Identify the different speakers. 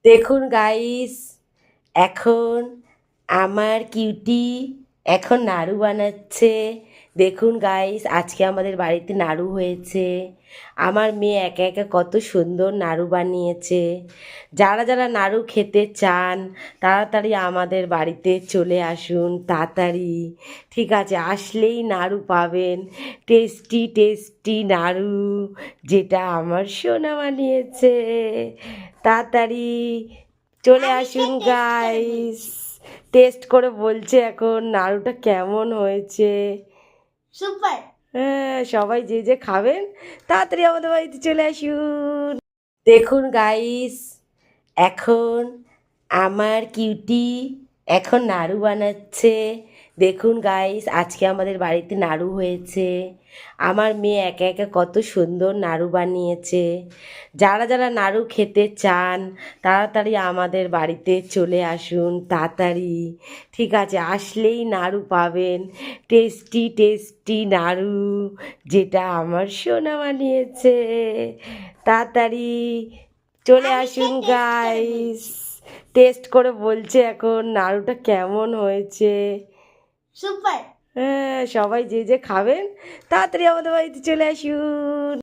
Speaker 1: দেখুন গাইস, এখন আমার কিউটি এখন নাড়ু বানাচ্ছে। দেখুন গাইস, আজকে আমাদের বাড়িতে নাড়ু হয়েছে। আমার মেয়ে একা একা কত সুন্দর নাড়ু বানিয়েছে। যারা যারা নাড়ু খেতে চান তাড়াতাড়ি আমাদের বাড়িতে চলে আসুন, তাড়াতাড়ি। ঠিক আছে, আসলেই নাড়ু পাবেন, টেস্টি টেস্টি নাড়ু, যেটা আমার সোনা বানিয়েছে। তাড়াতাড়ি চলে আসুন গাইস। টেস্ট করে বলছে এখন নাড়ুটা কেমন হয়েছে।
Speaker 2: সুপার।
Speaker 1: হ্যাঁ, সবাই যে যে খাবেন তাড়াতাড়ি আমাদের বাড়িতে চলে আসুন। দেখুন গাইস, এখন আমার কিউটি এখন নাড়ু বানাচ্ছে। দেখুন গাইস, আজকে আমাদের বাড়িতে নাড়ু হয়েছে। আমার মেয়ে একা একা কত সুন্দর নাড়ু বানিয়েছে। যারা যারা নাড়ু খেতে চান তাড়াতাড়ি আমাদের বাড়িতে চলে আসুন, তাড়াতাড়ি। ঠিক আছে, আসলেই নাড়ু পাবেন, টেস্টি টেস্টি নাড়ু, যেটা আমার সোনা বানিয়েছে। তাড়াতাড়ি চলে আসুন গাইস। টেস্ট করে বলছে এখন নাড়ুটা কেমন হয়েছে।
Speaker 2: সুপার।
Speaker 1: হ্যাঁ, সবাই যে যে খাবেন তাড়াতাড়ি আমাদের বাড়িতে চলে আসুন।